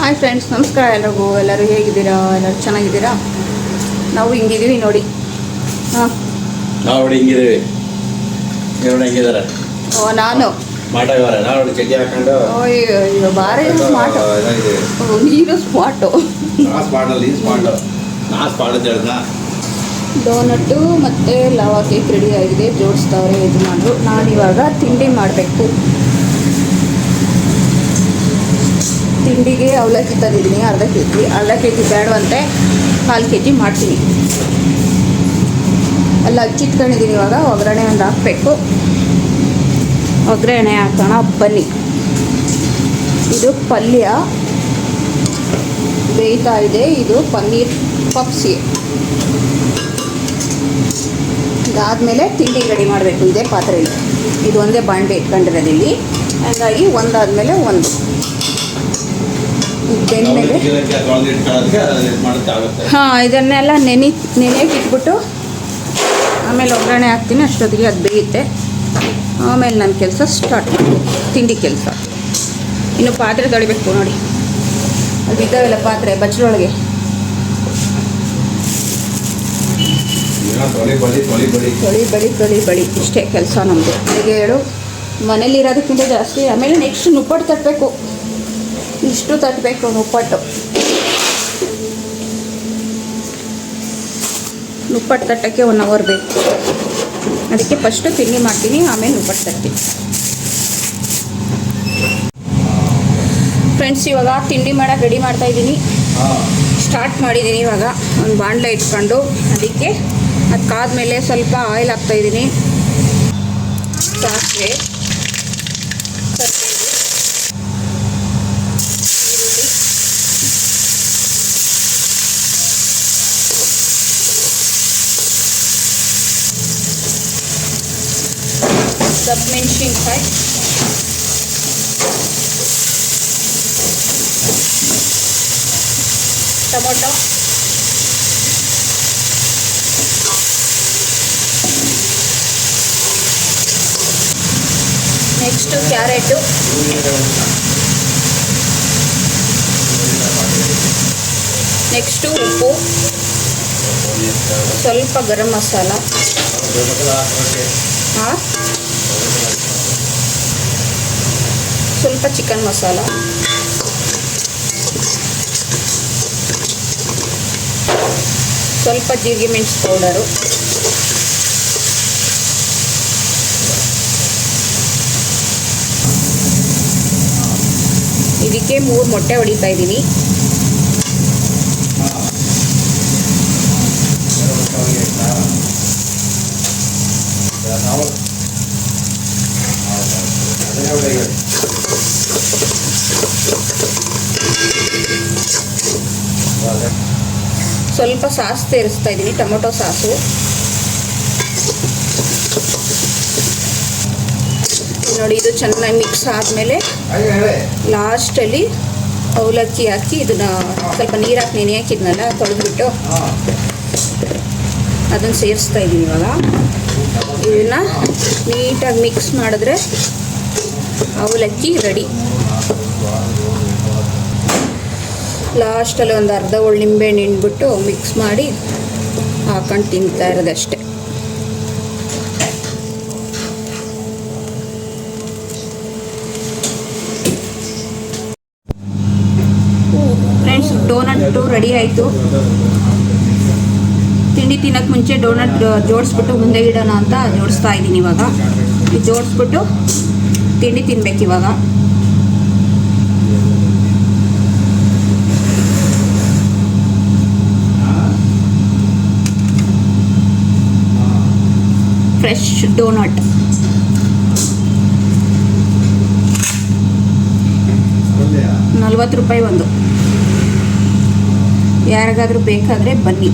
Hi friends, ನಮಸ್ಕಾರ ಎಲ್ರಿಗೂ. ಎಲ್ಲರೂ ಹೇಗಿದ್ದೀರಾ? ಎಲ್ಲರೂ ಚೆನ್ನಾಗಿದ್ದೀರಾ? ನಾವು ಹಿಂಗಿದ್ದೀವಿ ನೋಡಿ. ನಾವು ಹಿಂಗಿದ್ದೀವಿ. ನೀವು ಹೆಂಗಿದ್ದಾರೆ? ನಾನು ಮಾಟಗಾರ ನಾವು ಚಡ್ಡಿ ಹಾಕೊಂಡು ಅಯ್ಯೋ ಭಾರಿ ಸ್ಮಾರ್ಟ್. ನೀನು ಸ್ಮಾರ್ಟು. ಡೋನಟ್ಟು ಮತ್ತು ಲವಾ ಕೇಕ್ ರೆಡಿ ಆಗಿದೆ, ಜೋಡಿಸ್ತಾವ್ರೆ ಯಜಮಾನರು. ನಾನಿವಾಗ ತಿಂಡಿ ಮಾಡಬೇಕು. ತಿಂಡಿಗೆ ಅವಲಕ್ಕಿ ತಂದಿದ್ದೀನಿ ಅರ್ಧ ಕೆ ಜಿ ಬೇಡವಂತೆ, 1/4 kg ಮಾಡ್ತೀನಿ. ಎಲ್ಲ ಹಚ್ಚಿಟ್ಕೊಂಡಿದ್ದೀನಿ. ಇವಾಗ ಒಗ್ಗರಣೆ ಒಂದು ಹಾಕಬೇಕು. ಒಗ್ಗರಣೆ ಹಾಕೋಣ ಬನ್ನಿ. ಇದು ಪಲ್ಯ ಬೇಯ್ತಾ ಇದೆ. ಇದು ಪನ್ನೀರ್ ಪಪ್ಸಿ. ಇದಾದಮೇಲೆ ತಿಂಡಿ ರೆಡಿ ಮಾಡಬೇಕು. ಇದೇ ಪಾತ್ರೆಯಲ್ಲಿ ಇದು ಒಂದೇ ಬಾಂಡೆ ಇಟ್ಕೊಂಡಿರೋದಿಲ್ಲಿ, ಹಾಗಾಗಿ ಒಂದಾದಮೇಲೆ ಒಂದು ಬೆಂದಮೇಲೆ ಇದನ್ನೆಲ್ಲ ನೆನೆಗೆ ಇಟ್ಬಿಟ್ಟು ಆಮೇಲೆ ಒಗ್ಗರಣೆ ಹಾಕ್ತೀನಿ. ಅಷ್ಟೊತ್ತಿಗೆ ಅದು ಬೇಯುತ್ತೆ. ಆಮೇಲೆ ನನ್ನ ಕೆಲಸ ಸ್ಟಾರ್ಟ್ ಮಾಡ್ತೀನಿ, ತಿಂಡಿ ಕೆಲಸ. ಇನ್ನು ಪಾತ್ರೆ ತೊಳಿಬೇಕು ನೋಡಿ. ಅದು ಇದ್ದಾವೆಲ್ಲ ಪಾತ್ರೆ ಬಚ್ಚಲೊಳಗೆ. ತೊಳಿ ಇಷ್ಟೇ ಕೆಲಸ ನಮ್ಮದು. ಹೇಗೆ ಹೇಳು, ಮನೇಲಿರೋದಕ್ಕಿಂತ ಜಾಸ್ತಿ. ಆಮೇಲೆ ನೆಕ್ಸ್ಟ್ ನುಪ್ಪಟ್ಟು ತಟ್ಟಬೇಕು. ಇಷ್ಟು ತಟ್ಟಬೇಕು ನುಪ್ಪಟ್ಟು ತಟ್ಟಕ್ಕೆ 1 hour ಬೇಕು. ಅದಕ್ಕೆ ಫಸ್ಟು ತಿಂಡಿ ಮಾಡ್ತೀನಿ, ಆಮೇಲೆ ನುಪ್ಪಟ್ಟು ತರ್ತೀನಿ. ಫ್ರೆಂಡ್ಸ್, ಇವಾಗ ತಿಂಡಿ ಮಾಡೋಕ್ಕೆ ರೆಡಿ ಮಾಡ್ತಾಯಿದ್ದೀನಿ. ಸ್ಟಾರ್ಟ್ ಮಾಡಿದ್ದೀನಿ. ಇವಾಗ ಒಂದು ಬಾಣಲೆ ಇಟ್ಕೊಂಡು ಅದಕ್ಕೆ ಅದಕ್ಕಾದ್ಮೇಲೆ ಸ್ವಲ್ಪ ಆಯಿಲ್ ಹಾಕ್ತಾಯಿದ್ದೀನಿ. ಸಾಸಿವೆ, ಮೆಣಸಿನ್ಕಾಯಿ, ಟೊಮೊಟೊ, ನೆಕ್ಸ್ಟು ಕ್ಯಾರೆಟು, ನೆಕ್ಸ್ಟು ಉಪ್ಪು, ಸ್ವಲ್ಪ ಗರಂ ಮಸಾಲ, ಸ್ವಲ್ಪ ಚಿಕನ್ ಮಸಾಲ, ಸ್ವಲ್ಪ ಜೀರಿಗೆ ಮೆಣಸು ಪೌಡರು, ಇದಕ್ಕೆ 3 ಮೊಟ್ಟೆ ಹೊಡಿತಾ ಇದ್ದೀನಿ. ಸ್ವಲ್ಪ ಸಾಸ್ ಸೇರಿಸ್ತಾ ಇದ್ದೀನಿ, ಟೊಮೊಟೊ ಸಾಸು. ನೋಡಿ, ಇದು ಚೆನ್ನಾಗಿ ಮಿಕ್ಸ್ ಆದಮೇಲೆ ಲಾಸ್ಟಲ್ಲಿ ಅವಲಕ್ಕಿ ಹಾಕಿ ಇದನ್ನು ಸ್ವಲ್ಪ ನೀರು ಹಾಕಿ ನೆನೆ ಹಾಕಿದ್ನಲ್ಲ ತೊಳೆದ್ಬಿಟ್ಟು ಅದನ್ನು ಸೇರಿಸ್ತಾ ಇದ್ದೀನಿ. ಇವಾಗ ಇದನ್ನು ನೀಟಾಗಿ ಮಿಕ್ಸ್ ಮಾಡಿದ್ರೆ ಅವಲಕ್ಕಿ ರೆಡಿ. ಲಾಸ್ಟಲ್ಲಿ ಒಂದು ಅರ್ಧ ಹೋಳು ನಿಂಬೆಹಣ್ಣು ಹಿಂಡ್ಬಿಟ್ಟು ಮಿಕ್ಸ್ ಮಾಡಿ ಹಾಕೊಂಡು ತಿಂತಾ ಇರೋದಷ್ಟೆ. ಫ್ರೆಂಡ್ಸ್, ಡೋನಟ್ಟು ರೆಡಿ ಆಯಿತು. ತಿಂಡಿ ತಿನ್ನೋಕ್ಕೆ ಮುಂಚೆ ಡೋನಟ್ ಜೋಡಿಸ್ಬಿಟ್ಟು ಮುಂದೆ ಇಡೋಣ ಅಂತ ಜೋಡಿಸ್ತಾ ಇದ್ದೀನಿ. ಇವಾಗ ಇದು ಜೋಡಿಸ್ಬಿಟ್ಟು ತಿಂಡಿ ತಿನ್ಬೇಕು. ಇವಾಗ ಫ್ರೆಶ್ ಡೋನಟ್. ₹40 ಒಂದು. ಯಾರಿಗಾದ್ರೂ ಬೇಕಾದರೆ ಬನ್ನಿ.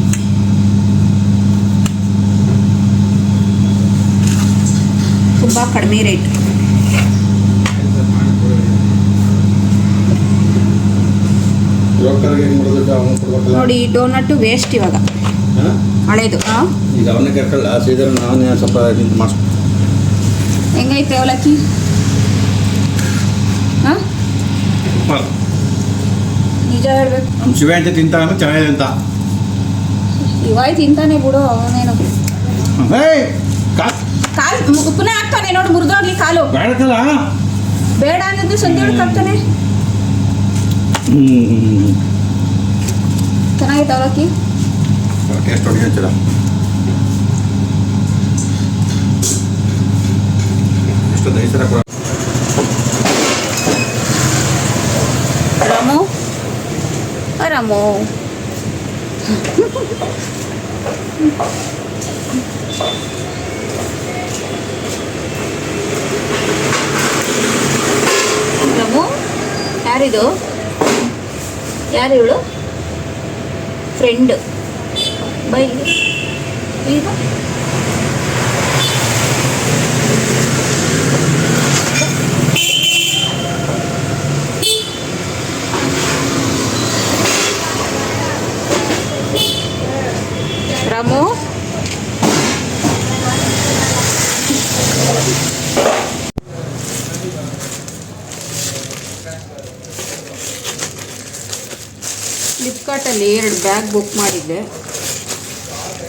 ತುಂಬ ಕಡಿಮೆ ರೇಟ್. ನೋಡಿ, ಡೋನಟ್ಟು ವೇಸ್ಟ್ ಇವಾಗ. ಹಳೇದು. ಈಗ ಅವನ್ನ ಕರ್ಕಲ್ಲ ಸೀದಾ ನಾನೇ ಸ್ವಲ್ಪ ಮಾಡಿಸ್. ಹೆಂಗೈತೆ ಅವಲಕ್ಕಿ? ನಿಜ ಹೇಳ್ಬೇಕು. ನಮ್ಮ ಶಿವ ಅಂತ ತಿಂತಾನೆ ಚೆನ್ನಾಗಿದೆ ಅಂತ. ಇವಾಯ್ ತಿಂತಾನೆ ಬಿಡು ಅವನೇನು. ಏಯ್ ಕಾಲು ಪುನಃ ಹಾಕ್ತಾನೆ ನೋಡು, ಮುರಿದೋಗ್ಲಿ ಕಾಲು. ಬೇಡಕ್ಕಲ್ಲ, ಬೇಡ ಅನ್ನೋದು ಸಂಜೆ ಒಳಗೆ ಹಾಕ್ತಾನೆ. ಚೆನ್ನಾಗಿತ್ತು ಅವಲಕ್ಕಿ. ಟೇಸ್ಟ್ ಹೊಡಿಯಂತಿಲ್ಲ. ಎಷ್ಟು ದೈಸರ ಕೂಡ ರಾಮು ರಾಮು ರಾಮು ಯಾರಿದು? ಯಾರು ಇವಳು? ಫ್ರೆಂಡ್. ಬೈ ಈಗ ರಾಮು ಫ್ಲಿಪ್ಕಾರ್ಟಲ್ಲಿ 2 ಬ್ಯಾಗ್ ಬುಕ್ ಮಾಡಿದ್ದೆ.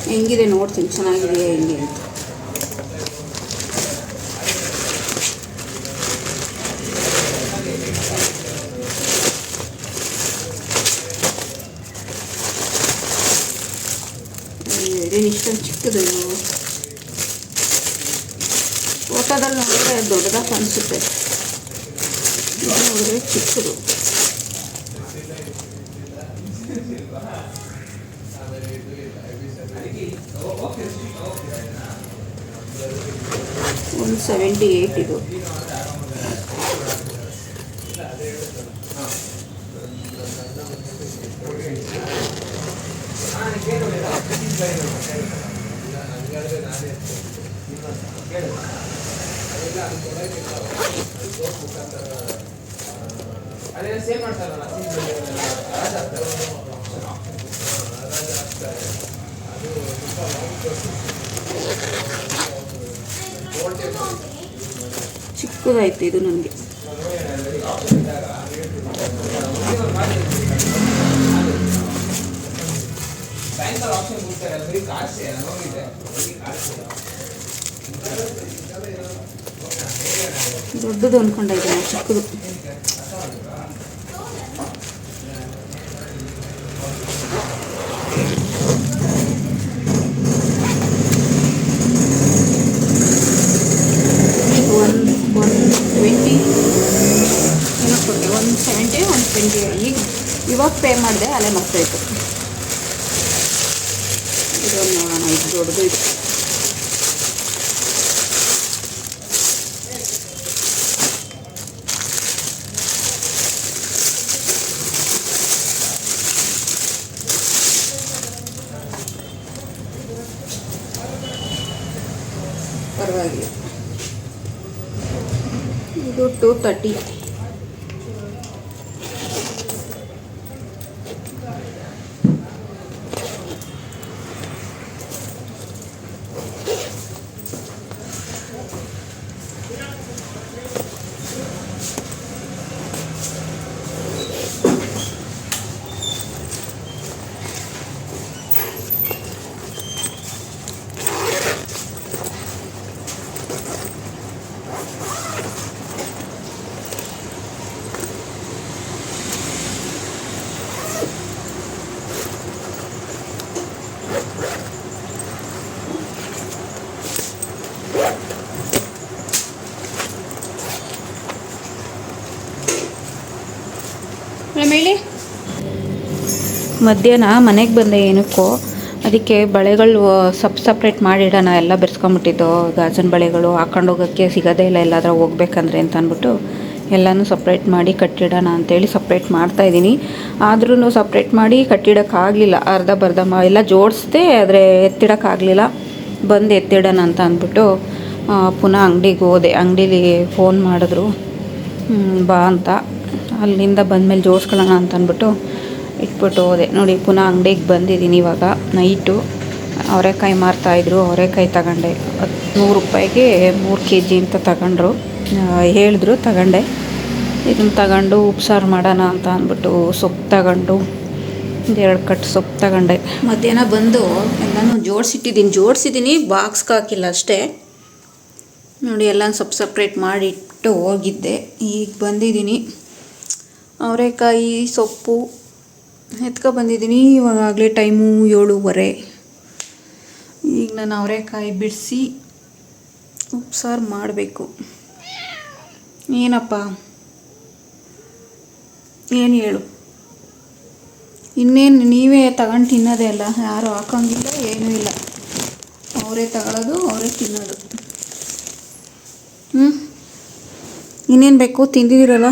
ಹೆಂಗಿದೆ ನೋಡ್ತೀನಿ, ಚೆನ್ನಾಗಿದೆಯಾ ಹೆಂಗೆ ಅಂತ. ಇದೇನು ಇಷ್ಟೊಂದು ಚಿಕ್ಕದು ಇದು. ಫೋಟೋದಲ್ಲಿ ನೋಡಿದ್ರೆ ದೊಡ್ಡದಾಗಿ ಅನಿಸುತ್ತೆ, ಇದು ನೋಡಿದ್ರೆ ಚಿಕ್ಕದು. $178 ಇದು. ಚಿಕ್ಕದಾಯ್ತು ಇದು ನನಗೆ. ದೊಡ್ಡದು ಅಂದ್ಕೊಂಡೈತೆ, ಚಿಕ್ಕದು. $120 ಇವಾಗ ಪೇ ಮಾಡಿದೆ, ಅಲ್ಲೇ ಮರ್ತಾಯಿತ್ತು. ಇದೊಂದು ನೋಡೋಣ, ಇದು ದೊಡ್ಡದು ಇದು. ಪರವಾಗಿಲ್ಲ. ಇದು $230. ಹೇಳಿ. ಮಧ್ಯಾಹ್ನ ಮನೆಗೆ ಬಂದೆ ಏನಕ್ಕೋ, ಅದಕ್ಕೆ ಬಳೆಗಳು ಸಪ್ರೇಟ್ ಮಾಡಿಡೋಣ, ಎಲ್ಲ ಬೆರೆಸ್ಕೊಂಬಿಟ್ಟಿದ್ದು ಗಾಜನ ಬಳೆಗಳು ಹಾಕೊಂಡು ಹೋಗೋಕ್ಕೆ ಸಿಗೋದೇ ಇಲ್ಲ ಎಲ್ಲಾದ್ರೂ ಹೋಗ್ಬೇಕಂದ್ರೆ ಅಂತ ಅಂದ್ಬಿಟ್ಟು ಎಲ್ಲನೂ ಸಪ್ರೇಟ್ ಮಾಡಿ ಕಟ್ಟಿಡೋಣ ಅಂತೇಳಿ ಸಪ್ರೇಟ್ ಮಾಡ್ತಾಯಿದ್ದೀನಿ. ಆದ್ರೂ ಸಪ್ರೇಟ್ ಮಾಡಿ ಕಟ್ಟಿಡೋಕ್ಕಾಗಲಿಲ್ಲ, ಅರ್ಧ ಬರ್ಧ ಎಲ್ಲ ಜೋಡಿಸ್ದೆ, ಆದರೆ ಎತ್ತಿಡೋಕ್ಕಾಗಲಿಲ್ಲ. ಬಂದು ಎತ್ತಿಡೋಣ ಅಂತ ಅಂದ್ಬಿಟ್ಟು ಪುನಃ ಅಂಗಡಿಗೆ ಹೋದೆ. ಅಂಗಡೀಲಿ ಫೋನ್ ಮಾಡಿದ್ರು ಬಾ ಅಂತ. ಅಲ್ಲಿಂದ ಬಂದಮೇಲೆ ಜೋಡಿಸ್ಕೊಳ್ಳೋಣ ಅಂತ ಅಂದ್ಬಿಟ್ಟು ಇಟ್ಬಿಟ್ಟು ಹೋದೆ. ನೋಡಿ ಪುನಃ ಅಂಗಡಿಗೆ ಬಂದಿದ್ದೀನಿ ಇವಾಗ. ನೈಟು ಅವರೆಕಾಯಿ ಮಾರ್ತಾಯಿದ್ರು, ಅವರೆಕಾಯಿ ತಗೊಂಡೆ. $100 3 kg ಅಂತ ತಗೊಂಡ್ರು, ಹೇಳಿದ್ರು, ತಗೊಂಡೆ. ಇದನ್ನು ತಗೊಂಡು ಉಪ್ಸಾರು ಮಾಡೋಣ ಅಂತ ಅಂದ್ಬಿಟ್ಟು ಸೊಪ್ಪು ತಗೊಂಡು 2 ಕಟ್ ಸೊಪ್ಪು ತಗೊಂಡೆ. ಮಧ್ಯಾಹ್ನ ಬಂದು ಎಲ್ಲನೂ ಜೋಡಿಸಿದ್ದೀನಿ, ಬಾಕ್ಸ್ಗೆ ಹಾಕಿಲ್ಲ ಅಷ್ಟೇ. ನೋಡಿ ಎಲ್ಲ ಸ್ವಲ್ಪ ಸಪ್ರೇಟ್ ಮಾಡಿಟ್ಟು ಹೋಗಿದ್ದೆ. ಈಗ ಬಂದಿದ್ದೀನಿ, ಅವರೆಕಾಯಿ ಸೊಪ್ಪು ಬಂದಿದ್ದೀನಿ. ಇವಾಗಲೇ ಟೈಮು 7:30. ಈಗ ನಾನು ಅವರೆಕಾಯಿ ಬಿಡಿಸಿ ಉಪ್ಸಾರು ಮಾಡಬೇಕು. ಏನಪ್ಪ ಏನು ಹೇಳು, ಇನ್ನೇನು ನೀವೇ ತಗೊಂಡು ತಿನ್ನೋದೇ ಅಲ್ಲ, ಯಾರು ಹಾಕೋಂಗಿಲ್ಲ, ಏನೂ ಇಲ್ಲ, ಅವರೇ ತಗೊಳ್ಳೋದು, ಅವರೇ ತಿನ್ನೋದು. ಇನ್ನೇನು ಬೇಕು, ತಿಂದಿದ್ದೀರಲ್ಲ.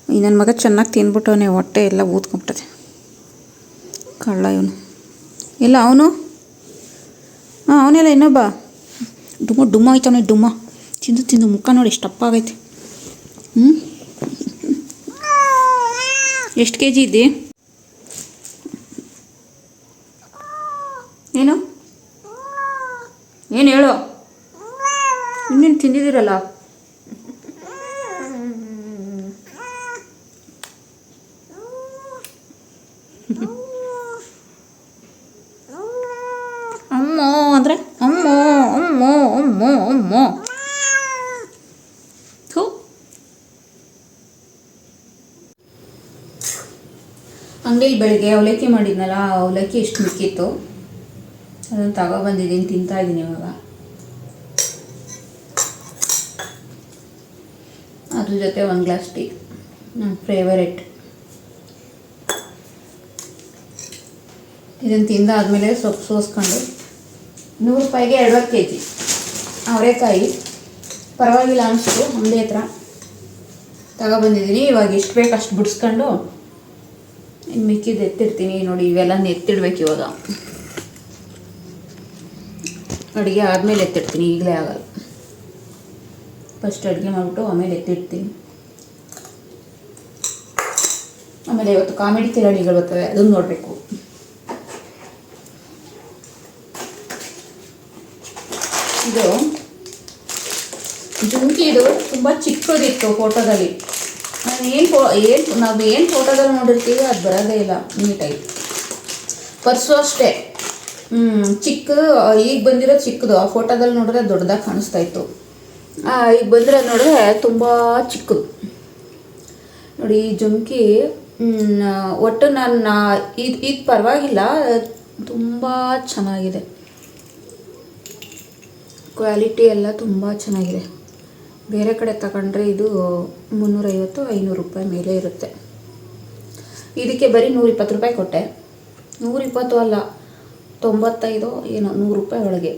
ಈ ನನ್ನ ಮಗ ಚೆನ್ನಾಗಿ ತಿಂದ್ಬಿಟ್ಟವನೇ, ಹೊಟ್ಟೆ ಎಲ್ಲ ಊದ್ಕೊಂಬಿಟ್ಟದೆ. ಕಳ್ಳ ಇವನು. ಇಲ್ಲ ಅವನು, ಅವನೆಲ್ಲ ಇನ್ನೊಬ್ಬ ಡುಮ್ಮ ಆಯ್ತವನೆ. ಡುಮ್ಮ ತಿಂದು ಮುಖ ನೋಡಿ ಎಷ್ಟು ದಪ್ಪ ಆಗೈತೆ. ಎಷ್ಟು kg ಇದ್ದಿ? ಏನು ಹೇಳು, ಇನ್ನೇನು ತಿಂದಿದ್ದೀರಲ್ಲ. ಅಮ್ಮ ಅಂದರೆ ಅಮ್ಮ ಅಮ್ಮ ಅಮ್ಮ ಅಮ್ಮ. ಥೂ, ಅಂಗಡಿಲಿ ಬೆಳಿಗ್ಗೆ ಅವಲಕ್ಕಿ ಮಾಡಿದ್ನಲ್ಲ, ಅವಲಕ್ಕಿ ಎಷ್ಟು ಮಿಕ್ಕಿತ್ತು, ಅದನ್ನು ತಗೊಬಂದಿದ್ದೀನಿ, ತಿಂತಾಯಿದ್ದೀನಿ ಇವಾಗ. ಅದ್ರ ಜೊತೆ 1 ಗ್ಲಾಸ್ ಟೀ, ನನ್ನ ಫೇವರೇಟ್. ಇದನ್ನು ತಿಂದಾದ್ಮೇಲೆ ಸೊಪ್ಪು ಸೋಸ್ಕೊಂಡು 100 ರೂಪಾಯಿಗೆ 2 kg ಅವರೆಕಾಯಿ ಪರವಾಗಿಲ್ಲ ಅನಿಸ್ತು. ಅಂಗಡಿ ಹತ್ರ ತಗೊಬಂದಿದ್ದೀನಿ. ಇವಾಗ ಎಷ್ಟು ಬೇಕು ಅಷ್ಟು ಬಿಡಿಸ್ಕೊಂಡು ಇನ್ನು ಮಿಕ್ಕಿದ್ದು ಎತ್ತಿಡ್ತೀನಿ. ನೋಡಿ ಇವೆಲ್ಲ ಎತ್ತಿಡ್ಬೇಕು ಇವಾಗ. ಅಡುಗೆ ಆದಮೇಲೆ ಎತ್ತಿಡ್ತೀನಿ, ಈಗಲೇ ಆಗಲ್ಲ. ಫಸ್ಟ್ ಅಡುಗೆ ಮಾಡಿಬಿಟ್ಟು ಆಮೇಲೆ ಎತ್ತಿಡ್ತೀನಿ. ಆಮೇಲೆ ಇವತ್ತು ಕಾಮಿಡಿ ಕಿರಾಣಿಗಳು ಬರ್ತವೆ, ಅದನ್ನು ನೋಡಬೇಕು. ಇದು ಜುಮ್ಕಿದು ತುಂಬ ಚಿಕ್ಕದಿತ್ತು ಫೋಟೋದಲ್ಲಿ. ನಾವು ಏನು ಫೋಟೋದಲ್ಲಿ ನೋಡಿರ್ತೀವಿ ಅದು ಬರೋದೇ ಇಲ್ಲ ನೀಟಾಗಿ. ಪರ್ಸು ಅಷ್ಟೇ ಚಿಕ್ಕ, ಈಗ ಬಂದಿರೋ ಚಿಕ್ಕದು. ಆ ಫೋಟೋದಲ್ಲಿ ನೋಡಿದ್ರೆ ದೊಡ್ಡದಾಗಿ ಕಾಣಿಸ್ತಾ ಇತ್ತು, ಈಗ ಬಂದಿರೋ ನೋಡಿದ್ರೆ ತುಂಬ ಚಿಕ್ಕದು. ನೋಡಿ ಈ ಜುಮ್ಕಿ ಒಟ್ಟು ನಾನು ಇದು ಪರವಾಗಿಲ್ಲ, ತುಂಬ ಚೆನ್ನಾಗಿದೆ. ಕ್ವಾಲಿಟಿ ಎಲ್ಲ ತುಂಬ ಚೆನ್ನಾಗಿದೆ. ಬೇರೆ ಕಡೆ ತಗೊಂಡ್ರೆ ಇದು 350-500 ರೂಪಾಯಿ ಮೇಲೆ ಇರುತ್ತೆ. ಇದಕ್ಕೆ ಬರೀ 120 ರೂಪಾಯಿ ಕೊಟ್ಟೆ. 120 ಅಲ್ಲ, 95 ಏನೋ, 100 ರೂಪಾಯಿ ಒಳಗೆ.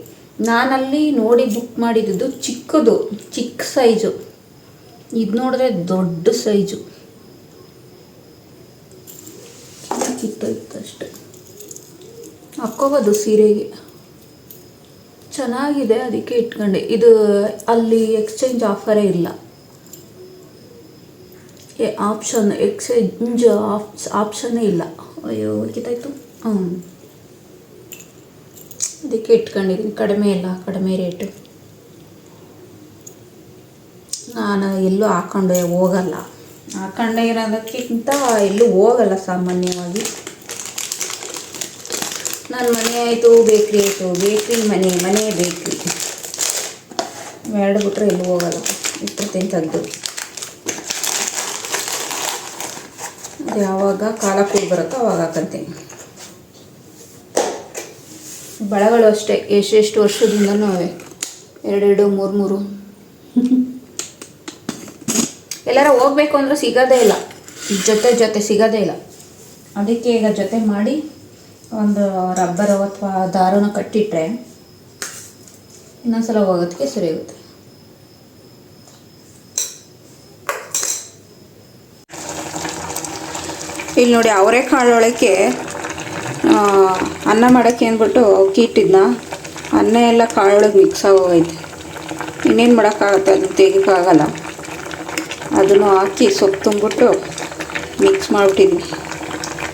ನಾನಲ್ಲಿ ನೋಡಿ ಬುಕ್ ಮಾಡಿದ್ದು ಚಿಕ್ಕದು, ಚಿಕ್ಕ ಸೈಜು. ಇದು ನೋಡಿದ್ರೆ ದೊಡ್ಡ ಸೈಜು. ಕಿತ್ತೋಯ್ತು ಅಷ್ಟೆ. ಹಾಕ್ಕೋಬೋದು ಸೀರೆಗೆ, ಚೆನ್ನಾಗಿದೆ, ಅದಕ್ಕೆ ಇಟ್ಕೊಂಡೆ. ಇದು ಅಲ್ಲಿ ಎಕ್ಸ್ಚೇಂಜ್ ಆಫರೇ ಇಲ್ಲ, ಎಕ್ಸ್ಚೇಂಜ್ ಆಪ್ಷನ್ನೇ ಇಲ್ಲ. ಅಯ್ಯೋ ಕಿತ್ತಾಯ್ತು. ಅದಕ್ಕೆ ಇಟ್ಕೊಂಡಿದ್ದೀನಿ. ಕಡಿಮೆ ರೇಟು. ನಾನು ಎಲ್ಲೂ ಹಾಕೊಂಡೆ ಹೋಗಲ್ಲ, ಹಾಕೊಂಡೆ ಇರೋದಕ್ಕಿಂತ ಎಲ್ಲೂ ಹೋಗಲ್ಲ ಸಾಮಾನ್ಯವಾಗಿ. ನನ್ನ ಮನೆ ಆಯಿತು, ಬೇಕ್ರಿ ಆಯಿತು, ಬೇಕ್ರಿ ಮನೆ ಬೇಕ್ರಿ, ಎರಡು ಬಿಟ್ರೆ ಎಲ್ಲೂ ಹೋಗಲ್ಲ. ಇಟ್ಟಿರ್ತೀನಿ ತೆಗೆದು. ಅದು ಯಾವಾಗ ಕಾಲ ಕೂಡಿ ಬರುತ್ತೋ ಅವಾಗ ಹಾಕೊಂತೀನಿ. ಬಳೆಗಳು ಅಷ್ಟೇ, ಎಷ್ಟು ವರ್ಷದಿಂದನೂ ಅವೆ, 2 3 ಎಲ್ಲಾರ ಹೋಗ್ಬೇಕು ಅಂದರೆ ಸಿಗೋದೇ ಇಲ್ಲ, ಜೊತೆ ಸಿಗೋದೇ ಇಲ್ಲ. ಅದಕ್ಕೆ ಈಗ ಜೊತೆ ಮಾಡಿ ಒಂದು ರಬ್ಬರು ಅಥವಾ ದಾರನ ಕಟ್ಟಿಟ್ರೆ ಇನ್ನೊಂದ್ಸಲ ಹೋಗೋದಕ್ಕೆ ಸರಿ ಆಗುತ್ತೆ. ಇಲ್ಲಿ ನೋಡಿ, ಅವರೆಕಾಳೊಳಕ್ಕೆ ಅನ್ನ ಮಾಡೋಕ್ಕೆ ಅಂದ್ಬಿಟ್ಟು ಅಕ್ಕಿ ಇಟ್ಟಿದ್ನ, ಅನ್ನ ಎಲ್ಲ ಕಾಳೊಳಗೆ ಮಿಕ್ಸ್ ಆಗೋಗೈತೆ. ಇನ್ನೇನು ಮಾಡೋಕ್ಕಾಗತ್ತೆ, ಅದನ್ನು ತೆಗಿಯೋಕ್ಕಾಗಲ್ಲ. ಅದನ್ನು ಹಾಕಿ ಸೊಪ್ಪು ತುಂಬಿಬಿಟ್ಟು ಮಿಕ್ಸ್ ಮಾಡಿಬಿಟ್ಟಿದ್ವಿ.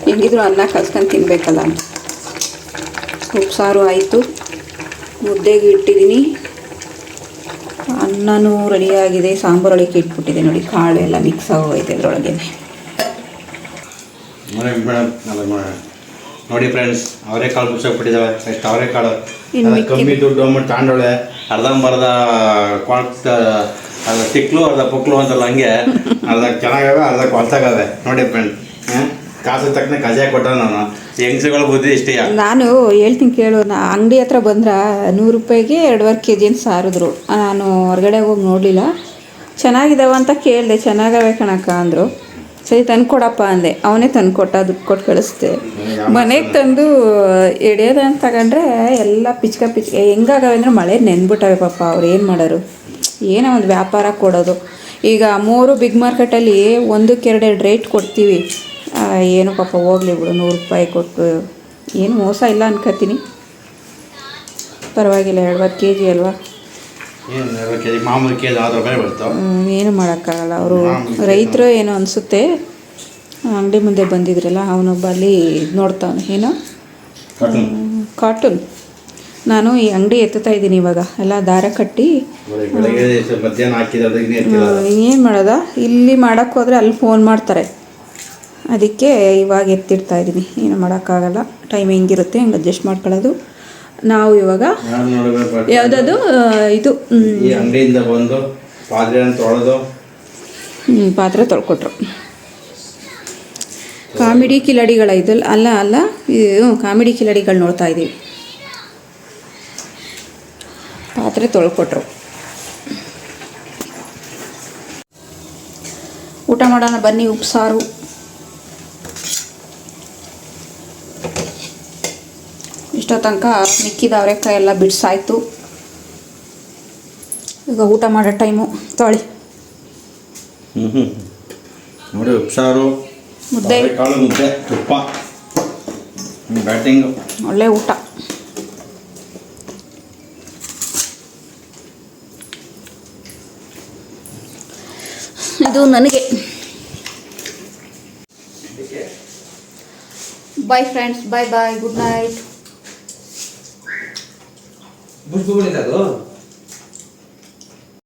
ಹೆಂಗಿದ್ರು ಅನ್ನ ಕಲ್ಸ್ಕೊಂಡು ತಿನ್ನಬೇಕಲ್ಲ ಅಂತ. ಉಪ್ಸಾರು ಆಯಿತು, ಮುದ್ದೆಗೆ ಇಟ್ಟಿದ್ದೀನಿ. ಅನ್ನನೂ ರೆಡಿಯಾಗಿದೆ, ಸಾಂಬಾರು ಒಳಗೆ ಇಟ್ಬಿಟ್ಟಿದೆ ನೋಡಿ, ಕಾಳು ಎಲ್ಲ ಮಿಕ್ಸ್ ಆಗೋಯ್ತು ಇದರೊಳಗೆ. ನೋಡಿ ಫ್ರೆಂಡ್ಸ್, ಅವರೆಕಾಳು ಬಿಸಾಕ್ಬಿಟ್ಟಿದ್ದಾವೆ. ಎಷ್ಟು ಅವರೆಕಾಳು ಇನ್ನು ಕಮ್ಮಿ ದುಡ್ಡು ಅಂದ್ಬಿಟ್ಟು ತಾಂಡೋಳೆ. ಅರ್ಧಂಬರ್ಧ ಕ್ವಾಲ್ತ ಅರ್ಧ ತಿಕ್ಲು ಅರ್ಧ ಪುಕ್ಲು ಅಂತಲ್ಲ, ಹಂಗೆ ಅರ್ಧ ಚೆನ್ನಾಗವೆ ಅರ್ಧ ಕೊಳ್ತಾಗವೆ. ನೋಡಿ ಫ್ರೆಂಡ್, ಕಾಸು ತಕ್ಕನೆ ಕಜಾಯ ಕೊಟ್ಟ ನಾನು. ಹೆಂಗಸುಗಳ ಬುದ್ಧಿ ಇಷ್ಟೇ. ನಾನು ಹೇಳ್ತೀನಿ ಕೇಳು, ಅಂಗಡಿ ಹತ್ರ ಬಂದ್ರೆ 100 ರೂಪಾಯಿಗೆ 2.5 kg ಅಂತ ಸಾರಿದ್ರು. ನಾನು ಹೊರಗಡೆ ಹೋಗಿ ನೋಡಲಿಲ್ಲ, ಚೆನ್ನಾಗಿದ್ದಾವ ಅಂತ ಕೇಳಿದೆ. ಚೆನ್ನಾಗವೆ ಕಣಕ್ಕ ಅಂದರು. ಸರಿ ತಂದುಕೊಡಪ್ಪ ಅಂದೆ. ಅವನೇ ತಂದುಕೊಟ್ಟ, ದುಡ್ಡು ಕೊಟ್ಟು ಕಳಿಸ್ದೆ. ಮನೆಗೆ ತಂದು ಎಡೆಯೋದಂತ ತಗೊಂಡ್ರೆ ಎಲ್ಲ ಪಿಚ್ಕ ಹೆಂಗಾಗವೆ ಅಂದರೆ ಮಳೆ ನೆನ್ಬಿಟ್ಟವೆ ಪಾಪ. ಅವ್ರು ಏನು ಮಾಡೋರು, ಏನೋ ಒಂದು ವ್ಯಾಪಾರ ಕೊಡೋದು. ಈಗ 3 ಬಿಗ್ ಮಾರ್ಕೆಟಲ್ಲಿ 1ಕ್ಕೆ 2 ರೇಟ್ ಕೊಡ್ತೀವಿ. ಏನು ಪಾಪ, ಹೋಗ್ಲಿ ಬಿಡು, 100 ರೂಪಾಯಿ ಕೊಟ್ಟು ಏನು ಮೋಸ ಇಲ್ಲ ಅನ್ಕೋತೀನಿ. ಪರವಾಗಿಲ್ಲ, 2.5 kg ಅಲ್ವಾ, ಮಾಮೂಲಿ ಕೆಜಿ 10 ರೂಪಾಯಿ ಬರ್ತಾವೆ. ಏನು ಮಾಡೋಕ್ಕಾಗಲ್ಲ. ಅವರು ರೈತರು ಏನೋ ಅನಿಸುತ್ತೆ. ಅಂಗಡಿ ಮುಂದೆ ಬಂದಿದ್ರಲ್ಲ, ಅವನೊಬ್ಬ ಅಲ್ಲಿ ನೋಡ್ತಾವನು, ಏನೋ ಕಾಟನ್. ನಾನು ಈ ಅಂಗಡಿ ಎತ್ತುತ್ತಾ ಇದ್ದೀನಿ ಇವಾಗ, ಎಲ್ಲ ದಾರ ಕಟ್ಟಿ. ಮಧ್ಯಾಹ್ನ ಏನು ಮಾಡೋದ, ಇಲ್ಲಿ ಮಾಡೋಕ್ಕೆ ಹೋದರೆ ಅಲ್ಲಿ ಫೋನ್ ಮಾಡ್ತಾರೆ. ಅದಕ್ಕೆ ಇವಾಗ ಎತ್ತಿಡ್ತಾ ಇದ್ದೀನಿ. ಏನು ಮಾಡೋಕ್ಕಾಗಲ್ಲ, ಟೈಮ್ ಹೆಂಗಿರುತ್ತೆ ಹಂಗೆ ಅಡ್ಜಸ್ಟ್ ಮಾಡ್ಕೊಳ್ಳೋದು. ನಾವು ಇವಾಗ ಯಾವುದದು ಇದು ಅಂಗಡಿಯಿಂದ ಬಂದು ಪಾತ್ರೆ ತೊಳ್ಕೊಟ್ರು. ಕಾಮಿಡಿ ಕಿಲಾಡಿಗಳ ಇದಲ್ಲ, ಅಲ್ಲ ಇದು ಕಾಮಿಡಿ ಕಿಲಾಡಿಗಳು ನೋಡ್ತಾ ಇದ್ದೀವಿ. ಪಾತ್ರೆ ತೊಳ್ಕೊಟ್ರು. ಊಟ ಮಾಡೋಣ ಬನ್ನಿ. ಉಪ್ಸಾರು, ಇಷ್ಟೋ ತನಕ ಮಿಕ್ಕಿದ ಅವರೆಕಾಯಿ ಎಲ್ಲ ಬಿಡ್ಸಾಯ್ತು. ಈಗ ಊಟ ಮಾಡೋ ಟೈಮು. ತೊಳಿ ನೋಡಿ, ಉಪ್ಸಾರು, ಮುದ್ದೆ, ಕಾಳು ಮುದ್ದೆ, ತುಪ್ಪ, ಬ್ಯಾಟಿಂಗು, ಒಳ್ಳೆ ಊಟ. ಇದು ನನಗೆ. ಬಾಯ್ ಫ್ರೆಂಡ್ಸ್, ಬಾಯ್ ಬಾಯ್, ಗುಡ್ ನೈಟ್. ಬುಡ್ಸ್ಕೊಬಿಟ್ಟಿಲ್ಲ ಅದು.